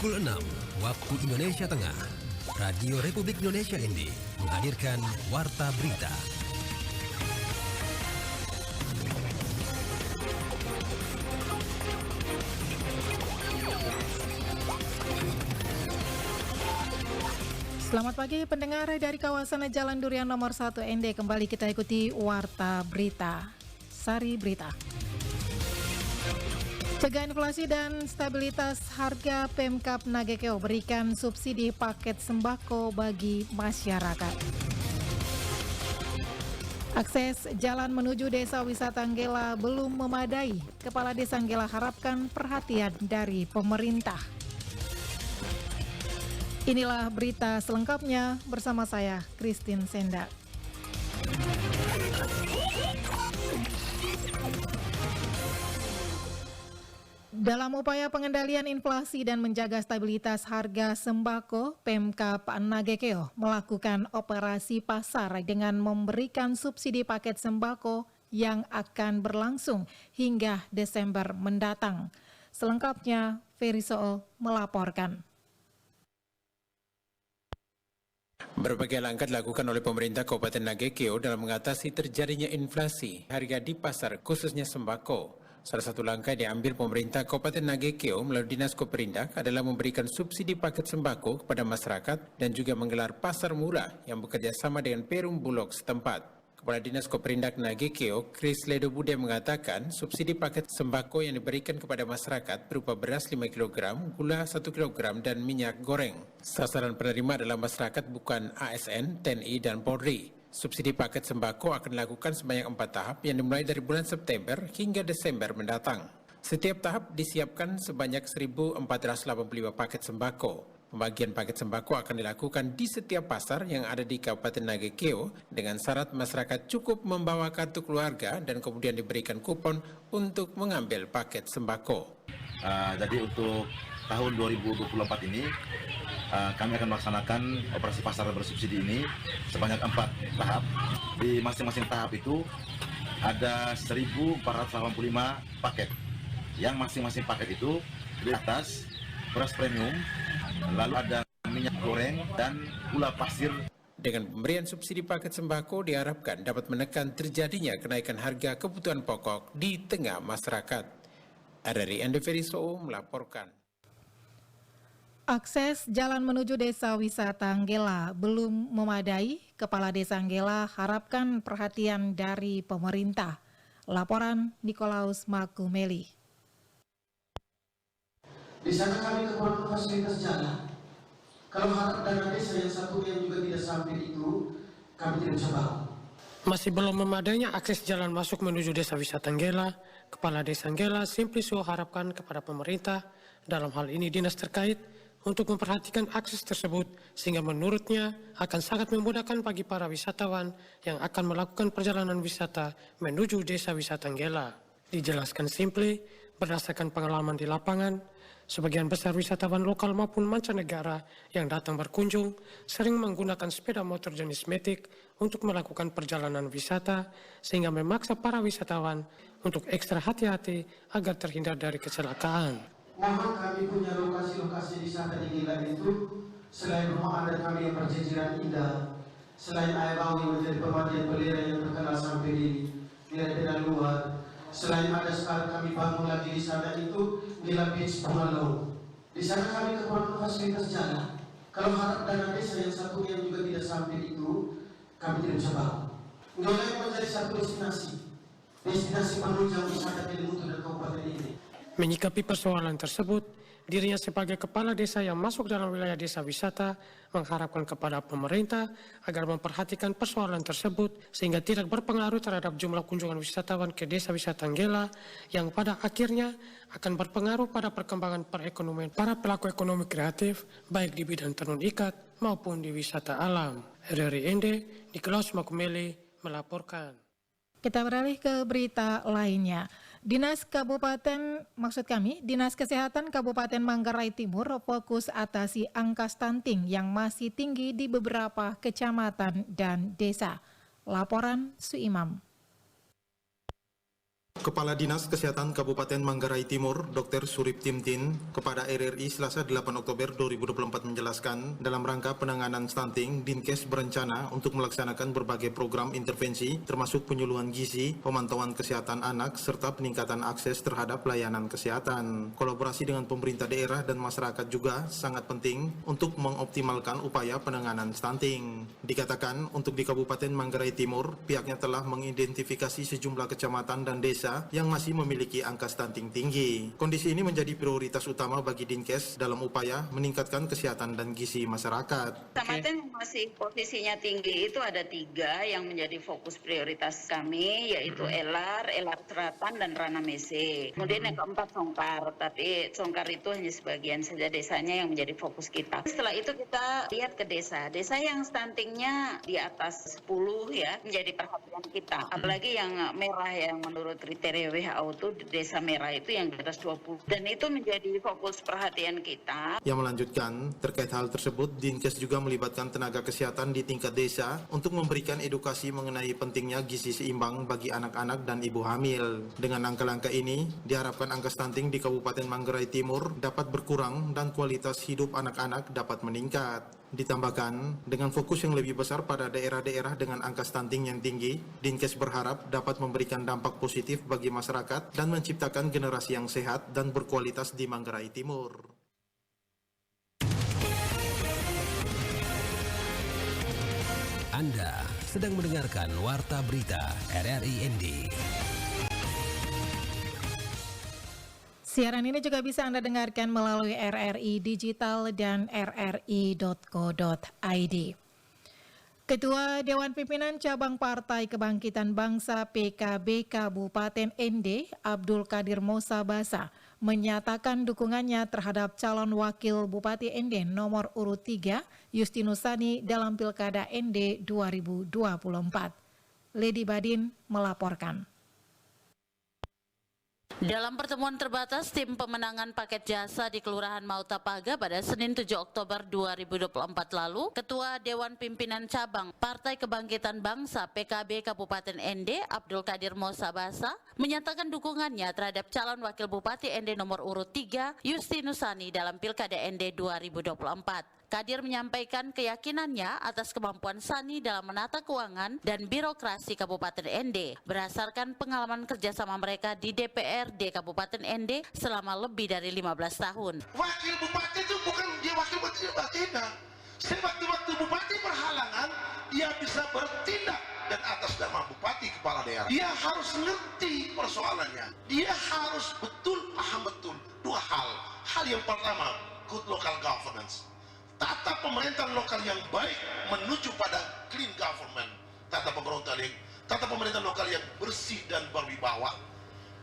Pukul 6 waktu Indonesia Tengah, Radio Republik Indonesia ND menghadirkan Warta Berita. Selamat pagi pendengar dari kawasan Jalan Durian nomor 1 ND. Kembali kita ikuti Warta Berita. Sari Berita. Cegah inflasi dan stabilitas harga Pemkab Nagekeo berikan subsidi paket sembako bagi masyarakat. Akses jalan menuju Desa Wisata Nggela belum memadai. Kepala Desa Nggela harapkan perhatian dari pemerintah. Inilah berita selengkapnya bersama saya, Christine Senda. Dalam upaya pengendalian inflasi dan menjaga stabilitas harga sembako, Pemkab Nagekeo melakukan operasi pasar dengan memberikan subsidi paket sembako yang akan berlangsung hingga Desember mendatang. Selengkapnya, Ferry Sool melaporkan. Berbagai langkah dilakukan oleh pemerintah Kabupaten Nagekeo dalam mengatasi terjadinya inflasi harga di pasar, khususnya sembako. Salah satu langkah yang diambil pemerintah Kabupaten Nagekeo melalui Dinas Koperindak adalah memberikan subsidi paket sembako kepada masyarakat dan juga menggelar pasar murah yang bekerja sama dengan Perum Bulog setempat. Kepala Dinas Koperindak Nagekeo, Chris Ledo Bude mengatakan subsidi paket sembako yang diberikan kepada masyarakat berupa beras 5 kg, gula 1 kg, dan minyak goreng. Sasaran penerima adalah masyarakat bukan ASN, TNI, dan Polri. Subsidi paket sembako akan dilakukan sebanyak 4 tahap yang dimulai dari bulan September hingga Desember mendatang. Setiap tahap disiapkan sebanyak 1.485 paket sembako. Pembagian paket sembako akan dilakukan di setiap pasar yang ada di Kabupaten Nagekeo dengan syarat masyarakat cukup membawa kartu keluarga dan kemudian diberikan kupon untuk mengambil paket sembako. Jadi untuk tahun 2024 ini kami akan melaksanakan operasi pasar bersubsidi ini sebanyak 4 tahap. Di masing-masing tahap itu ada 1.485 paket. Yang masing-masing paket itu di atas beras premium, lalu ada minyak goreng dan gula pasir. Dengan pemberian subsidi paket sembako diharapkan dapat menekan terjadinya kenaikan harga kebutuhan pokok di tengah masyarakat. RRI Ende Ferry Sool melaporkan. Akses jalan menuju Desa Wisata Nggela belum memadai. Kepala Desa Nggela harapkan perhatian dari pemerintah. Laporan Nikolaus Makumeli. Di sana kami kekurangan fasilitas jalan. Kalau harap dana desa yang satu yang juga tidak sampai itu, kami tidak bisa bangun. Masih belum memadainya akses jalan masuk menuju Desa Wisata Nggela, Kepala Desa Nggela Simpliso harapkan kepada pemerintah, dalam hal ini dinas terkait, untuk memperhatikan akses tersebut sehingga menurutnya akan sangat memudahkan bagi para wisatawan yang akan melakukan perjalanan wisata menuju Desa Wisata Nggela. Dijelaskan Simpli, berdasarkan pengalaman di lapangan, sebagian besar wisatawan lokal maupun mancanegara yang datang berkunjung sering menggunakan sepeda motor jenis Matic untuk melakukan perjalanan wisata sehingga memaksa para wisatawan untuk ekstra hati-hati agar terhindar dari kecelakaan. Mohon kami punya lokasi-lokasi wisata di Nggela itu, selain rumah adat kami yang berjejeran indah, selain air Bawi menjadi pemandian pelira yang terkenal sampai di daerah luar, selain ada sekarang kami bangun lagi di sana itu Nggela Beach Bungalong. Di sana kami kekurangan fasilitas jalan. Kalau harap dana desa yang satu yang juga tidak sampai itu, kami tidak bisa bangun. Nggela menjadi satu destinasi penunjang wisata di Mutu dan Kabupaten ini. Menyikapi persoalan tersebut, dirinya sebagai kepala desa yang masuk dalam wilayah desa wisata mengharapkan kepada pemerintah agar memperhatikan persoalan tersebut sehingga tidak berpengaruh terhadap jumlah kunjungan wisatawan ke Desa Wisata Nggela yang pada akhirnya akan berpengaruh pada perkembangan perekonomian para pelaku ekonomi kreatif baik di bidang tenun ikat maupun di wisata alam. RRI Ende, Nikolaus Makumeli melaporkan. Kita beralih ke berita lainnya. Dinas Kesehatan Kabupaten Manggarai Timur fokus atasi angka stunting yang masih tinggi di beberapa kecamatan dan desa. Laporan Suimam. Kepala Dinas Kesehatan Kabupaten Manggarai Timur, Dr. Surip Timtin, kepada RRI Selasa 8 Oktober 2024 menjelaskan, dalam rangka penanganan stunting, Dinkes berencana untuk melaksanakan berbagai program intervensi, termasuk penyuluhan gizi, pemantauan kesehatan anak, serta peningkatan akses terhadap layanan kesehatan. Kolaborasi dengan pemerintah daerah dan masyarakat juga sangat penting untuk mengoptimalkan upaya penanganan stunting. Dikatakan, untuk di Kabupaten Manggarai Timur, pihaknya telah mengidentifikasi sejumlah kecamatan dan desa yang masih memiliki angka stunting tinggi. Kondisi ini menjadi prioritas utama bagi Dinkes dalam upaya meningkatkan kesehatan dan gizi masyarakat. Kecamatan yang masih posisinya tinggi itu ada 3 yang menjadi fokus prioritas kami, yaitu Elar Selatan, dan Ranamese. Kemudian yang keempat Songkar, tapi Songkar itu hanya sebagian saja desanya yang menjadi fokus kita. Setelah itu kita lihat ke desa yang stuntingnya di atas 10 ya, menjadi perhatian kita. Apalagi yang merah yang menurut kriteria WHO itu desa merah itu yang di atas 20. Dan itu menjadi fokus perhatian kita. Yang melanjutkan, terkait hal tersebut, Dinkes juga melibatkan tenaga kesehatan di tingkat desa untuk memberikan edukasi mengenai pentingnya gizi seimbang bagi anak-anak dan ibu hamil. Dengan langkah-langkah ini, diharapkan angka stunting di Kabupaten Manggarai Timur dapat berkurang dan kualitas hidup anak-anak dapat meningkat. Ditambahkan, dengan fokus yang lebih besar pada daerah-daerah dengan angka stunting yang tinggi, Dinkes berharap dapat memberikan dampak positif bagi masyarakat dan menciptakan generasi yang sehat dan berkualitas di Manggarai Timur. Anda sedang mendengarkan Warta Berita RRI ND. Siaran ini juga bisa Anda dengarkan melalui RRI Digital dan rri.co.id. Ketua Dewan Pimpinan Cabang Partai Kebangkitan Bangsa PKB Kabupaten ND, Abdul Qadir Mosa Basa, menyatakan dukungannya terhadap calon wakil Bupati ND nomor urut 3, Justinus Sani dalam Pilkada ND 2024. Lady Badin melaporkan. Dalam pertemuan terbatas tim pemenangan paket jasa di Kelurahan Mautapaga pada Senin 7 Oktober 2024 lalu, Ketua Dewan Pimpinan Cabang Partai Kebangkitan Bangsa PKB Kabupaten ND, Abdul Qadir Mosa Basa, menyatakan dukungannya terhadap calon wakil Bupati ND nomor urut 3, Justinus Sani dalam Pilkada ND 2024. Qadir menyampaikan keyakinannya atas kemampuan Sani dalam menata keuangan dan birokrasi Kabupaten ND berdasarkan pengalaman kerjasama mereka di DPRD Kabupaten ND selama lebih dari 15 tahun. Wakil bupati itu bukan dia wakil bupati tidak. Sewaktu-waktu bupati berhalangan, dia bisa bertindak dan atas nama bupati kepala daerah. Dia harus ngerti persoalannya. Dia harus paham betul 2 hal. Hal yang pertama, good local governance. Tata pemerintahan lokal yang baik menuju pada clean government. Tata pemerintahan lokal yang bersih dan berwibawa.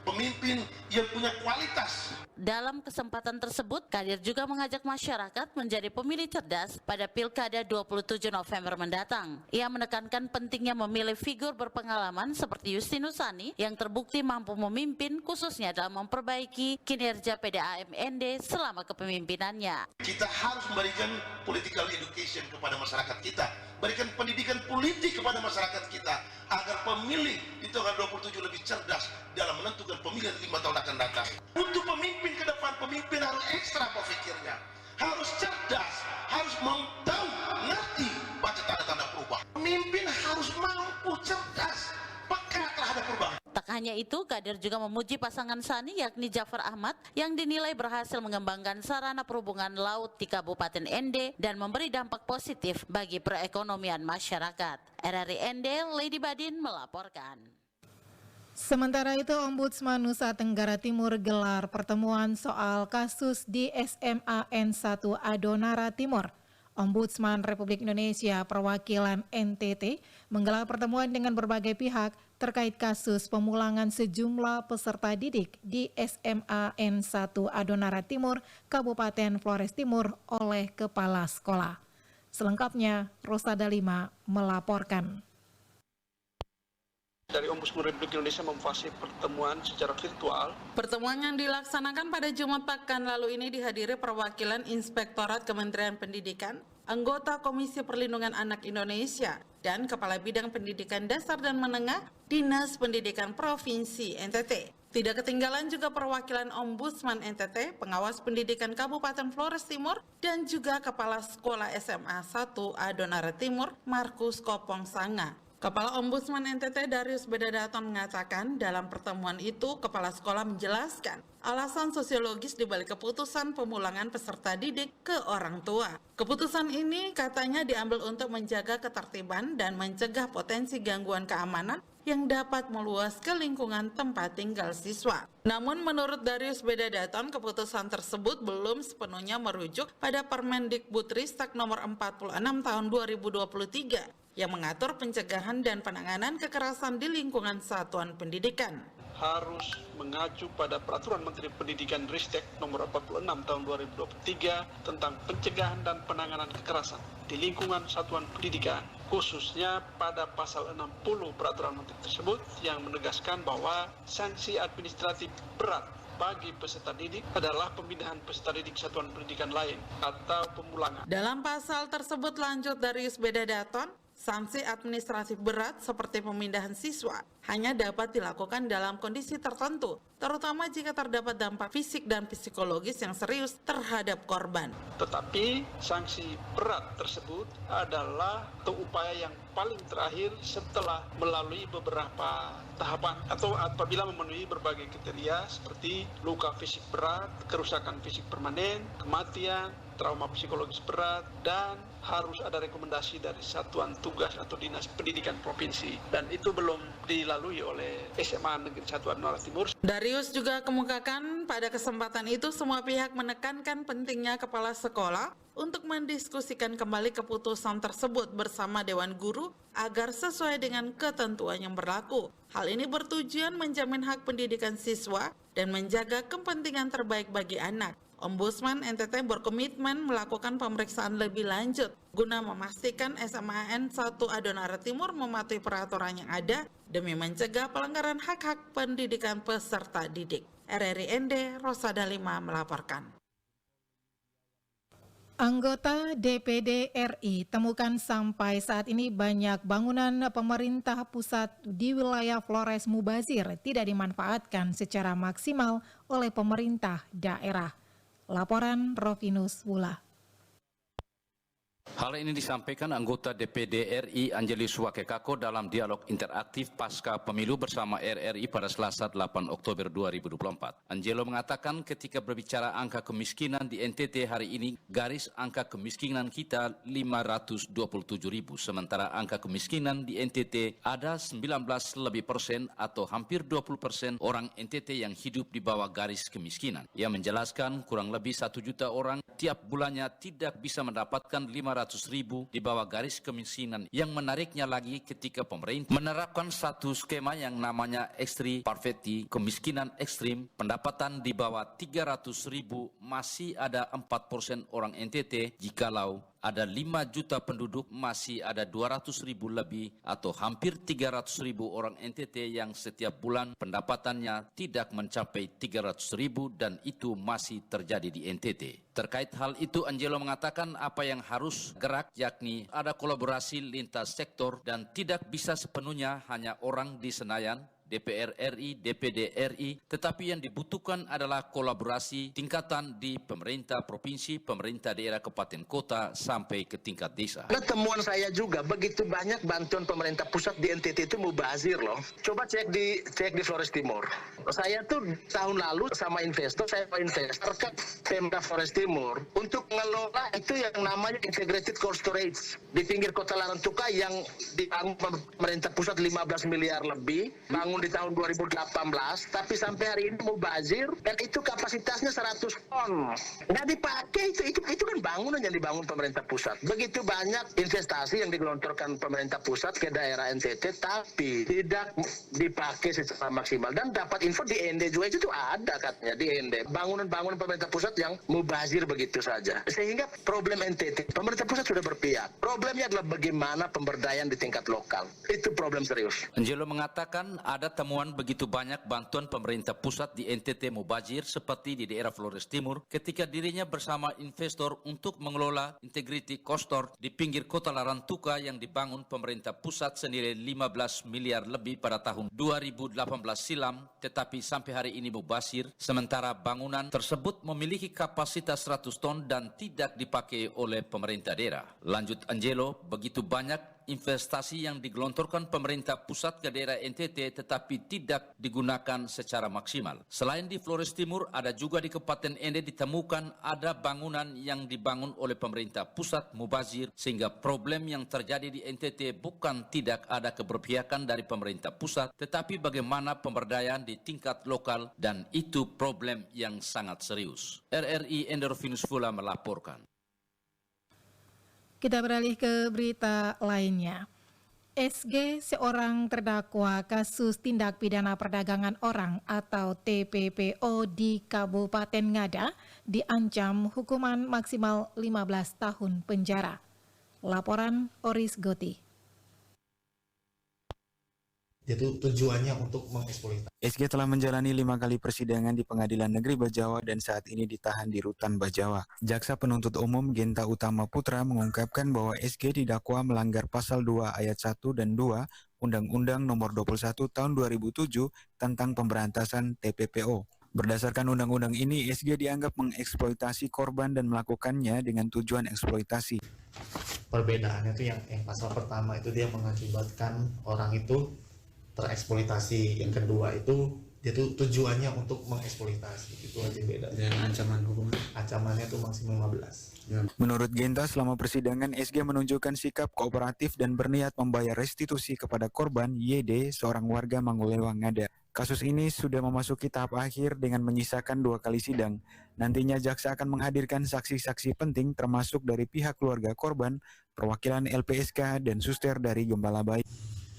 Pemimpin yang punya kualitas. Dalam kesempatan tersebut, Qadir juga mengajak masyarakat menjadi pemilih cerdas pada Pilkada 27 November mendatang. Ia menekankan pentingnya memilih figur berpengalaman seperti Justinus Sani yang terbukti mampu memimpin khususnya dalam memperbaiki kinerja PDAM ND selama kepemimpinannya. Kita harus memberikan political education kepada masyarakat kita, berikan pendidikan politik kepada masyarakat kita agar pemilih di tanggal 27 lebih cerdas dalam menentukan pemilihan 5 tahun akan datang. Untuk pemimpin ke depan, pemimpin harus ekstra berpikirnya, harus cerdas, harus tahu, ngerti baca tanda-tanda perubahan. Pemimpin harus mampu cerdas, peka terhadap perubahan. Tak hanya itu, Qadir juga memuji pasangan Sani yakni Jafar Ahmad yang dinilai berhasil mengembangkan sarana perhubungan laut di Kabupaten ND dan memberi dampak positif bagi perekonomian masyarakat. RRI ND, Lady Badin melaporkan. Sementara itu, Ombudsman Nusa Tenggara Timur gelar pertemuan soal kasus di SMA N1 Adonara Timur. Ombudsman Republik Indonesia perwakilan NTT menggelar pertemuan dengan berbagai pihak terkait kasus pemulangan sejumlah peserta didik di SMA N1 Adonara Timur, Kabupaten Flores Timur oleh kepala sekolah. Selengkapnya, Rosada Lima melaporkan. Dari Ombudsman Republik Indonesia memfasilitasi pertemuan secara virtual. Pertemuan yang dilaksanakan pada Jumat pekan lalu ini dihadiri perwakilan Inspektorat Kementerian Pendidikan, anggota Komisi Perlindungan Anak Indonesia, dan Kepala Bidang Pendidikan Dasar dan Menengah Dinas Pendidikan Provinsi NTT. Tidak ketinggalan juga perwakilan Ombudsman NTT, Pengawas Pendidikan Kabupaten Flores Timur, dan juga Kepala Sekolah SMA 1 Adonara Timur, Markus Kopong Sanga. Kepala Ombudsman NTT Darius Bedadaton mengatakan dalam pertemuan itu kepala sekolah menjelaskan alasan sosiologis di balik keputusan pemulangan peserta didik ke orang tua. Keputusan ini katanya diambil untuk menjaga ketertiban dan mencegah potensi gangguan keamanan yang dapat meluas ke lingkungan tempat tinggal siswa. Namun menurut Darius Bedadaton, keputusan tersebut belum sepenuhnya merujuk pada Permendikbudristek nomor 46 tahun 2023 yang mengatur pencegahan dan penanganan kekerasan di lingkungan satuan pendidikan. Harus mengacu pada Peraturan Menteri Pendidikan Ristek nomor 46 tahun 2023 tentang pencegahan dan penanganan kekerasan di lingkungan satuan pendidikan, khususnya pada pasal 60 Peraturan Menteri tersebut yang menegaskan bahwa sanksi administratif berat bagi peserta didik adalah pemindahan peserta didik satuan pendidikan lain atau pemulangan. Dalam pasal tersebut, lanjut Darius Bedadaton, sanksi administratif berat seperti pemindahan siswa hanya dapat dilakukan dalam kondisi tertentu, terutama jika terdapat dampak fisik dan psikologis yang serius terhadap korban. Tetapi sanksi berat tersebut adalah upaya yang paling terakhir setelah melalui beberapa tahapan atau apabila memenuhi berbagai kriteria seperti luka fisik berat, kerusakan fisik permanen, kematian, trauma psikologis berat, dan harus ada rekomendasi dari satuan tugas atau dinas pendidikan provinsi, dan itu belum dilalui oleh SMA Negeri 1 Adonara Timur. Darius juga kemukakan pada kesempatan itu semua pihak menekankan pentingnya kepala sekolah untuk mendiskusikan kembali keputusan tersebut bersama Dewan Guru agar sesuai dengan ketentuan yang berlaku. Hal ini bertujuan menjamin hak pendidikan siswa dan menjaga kepentingan terbaik bagi anak. Ombudsman NTT berkomitmen melakukan pemeriksaan lebih lanjut guna memastikan SMAN 1 Adonara Timur mematuhi peraturan yang ada demi mencegah pelanggaran hak-hak pendidikan peserta didik. RRI ND, Rosada Lima melaporkan. Anggota DPD RI temukan sampai saat ini banyak bangunan pemerintah pusat di wilayah Flores Mubazir tidak dimanfaatkan secara maksimal oleh pemerintah daerah. Laporan Rovinus Wula. Hal ini disampaikan anggota DPD RI Angelis Wakekako dalam dialog interaktif pasca pemilu bersama RRI pada Selasa 8 Oktober 2024. Angelo mengatakan ketika berbicara angka kemiskinan di NTT hari ini, garis angka kemiskinan kita 527.000, sementara angka kemiskinan di NTT ada 19% atau hampir 20% orang NTT yang hidup di bawah garis kemiskinan. Ia menjelaskan kurang lebih 1 juta orang tiap bulannya tidak bisa mendapatkan 500.000 di bawah garis kemiskinan. Yang menariknya lagi ketika pemerintah menerapkan satu skema yang namanya ekstri parveti, kemiskinan ekstrim, pendapatan di bawah 300.000 masih ada 4% orang NTT, jikalau ada 5 juta penduduk masih ada 200.000 lebih atau hampir 300.000 orang NTT yang setiap bulan pendapatannya tidak mencapai 300.000 dan itu masih terjadi di NTT. Terkait hal itu, Angelo mengatakan apa yang harus gerak yakni ada kolaborasi lintas sektor dan tidak bisa sepenuhnya hanya orang di Senayan, DPR RI, DPD RI, tetapi yang dibutuhkan adalah kolaborasi tingkatan di pemerintah provinsi, pemerintah daerah, kabupaten, kota, sampai ke tingkat desa. Nah, temuan saya juga begitu banyak bantuan pemerintah pusat di NTT itu mubazir loh. Coba cek di Flores Timur. Saya tuh tahun lalu sama investor, saya investor ke Pemda Flores Timur untuk mengelola itu yang namanya integrated cold storage di pinggir kota Larantuka yang dibangun pemerintah pusat 15 miliar lebih. Bangun dibangun di tahun 2018, tapi sampai hari ini mubazir, dan itu kapasitasnya 100 ton. Nggak dipakai, itu kan bangunan yang dibangun pemerintah pusat. Begitu banyak investasi yang digelontorkan pemerintah pusat ke daerah NTT, tapi tidak dipakai secara maksimal. Dan dapat info di ND juga itu ada katanya, di ND. Bangunan-bangunan pemerintah pusat yang mubazir begitu saja. Sehingga problem NTT, pemerintah pusat sudah berpihak. Problemnya adalah bagaimana pemberdayaan di tingkat lokal. Itu problem serius. Angelo mengatakan ada temuan begitu banyak bantuan pemerintah pusat di NTT mubazir seperti di daerah Flores Timur ketika dirinya bersama investor untuk mengelola integrity coastor di pinggir kota Larantuka yang dibangun pemerintah pusat senilai 15 miliar lebih pada tahun 2018 silam, tetapi sampai hari ini mubazir, sementara bangunan tersebut memiliki kapasitas 100 ton dan tidak dipakai oleh pemerintah daerah. Lanjut Angelo, begitu banyak investasi yang digelontorkan pemerintah pusat ke daerah NTT tetapi tidak digunakan secara maksimal. Selain di Flores Timur, ada juga di Kabupaten Ende ditemukan ada bangunan yang dibangun oleh pemerintah pusat mubazir, sehingga problem yang terjadi di NTT bukan tidak ada keberpihakan dari pemerintah pusat, tetapi bagaimana pemberdayaan di tingkat lokal, dan itu problem yang sangat serius. RRI Endorfinus Fula melaporkan. Kita beralih ke berita lainnya. SG, seorang terdakwa kasus tindak pidana perdagangan orang atau TPPO di Kabupaten Ngada, diancam hukuman maksimal 15 tahun penjara. Laporan Oris Goti. Itu tujuannya untuk mengeksploitasi. SG telah menjalani 5 kali persidangan di Pengadilan Negeri Bajawa dan saat ini ditahan di Rutan Bajawa. Jaksa Penuntut Umum Genta Utama Putra mengungkapkan bahwa SG didakwa melanggar pasal 2 ayat 1 dan 2 Undang-Undang Nomor 21 Tahun 2007 tentang pemberantasan TPPO. Berdasarkan undang-undang ini, SG dianggap mengeksploitasi korban dan melakukannya dengan tujuan eksploitasi. Perbedaannya itu yang pasal pertama itu dia mengakibatkan orang itu tereksploitasi, yang kedua itu dia tuh tujuannya untuk mengeksploitasi. Itu aja beda. Dan ancaman hukuman? Ancamannya itu maksimal 15. Menurut Genta, selama persidangan SG menunjukkan sikap kooperatif dan berniat membayar restitusi kepada korban YD, seorang warga Mangulewa Ngada. Kasus ini sudah memasuki tahap akhir dengan menyisakan 2 kali sidang. Nantinya jaksa akan menghadirkan saksi-saksi penting termasuk dari pihak keluarga korban, perwakilan LPSK dan suster dari Gembala Bayi.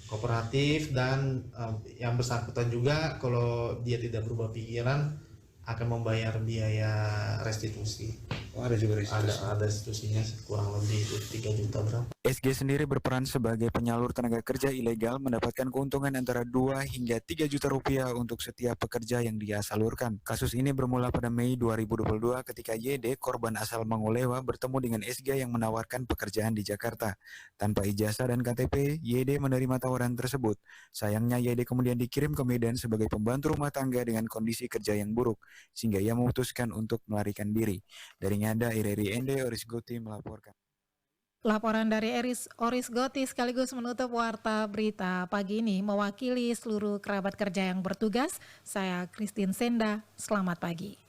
Kooperatif dan yang bersangkutan juga kalau dia tidak berubah pikiran akan membayar biaya restitusi. Oh, ada juga restitusi. Ada restitusinya kurang lebih itu 3 juta berapa. SG sendiri berperan sebagai penyalur tenaga kerja ilegal, mendapatkan keuntungan antara 2 hingga 3 juta rupiah untuk setiap pekerja yang dia salurkan. Kasus ini bermula pada Mei 2022 ketika YD, korban asal Mangulewa, bertemu dengan SG yang menawarkan pekerjaan di Jakarta. Tanpa ijazah dan KTP, YD menerima tawaran tersebut. Sayangnya YD kemudian dikirim ke Medan sebagai pembantu rumah tangga dengan kondisi kerja yang buruk, sehingga ia memutuskan untuk melarikan diri. Dari Ngada, RRI Ende, Oris Goti melaporkan. Laporan dari Oris Goti sekaligus menutup warta berita pagi ini. Mewakili seluruh kerabat kerja yang bertugas, saya Christine Senda, selamat pagi.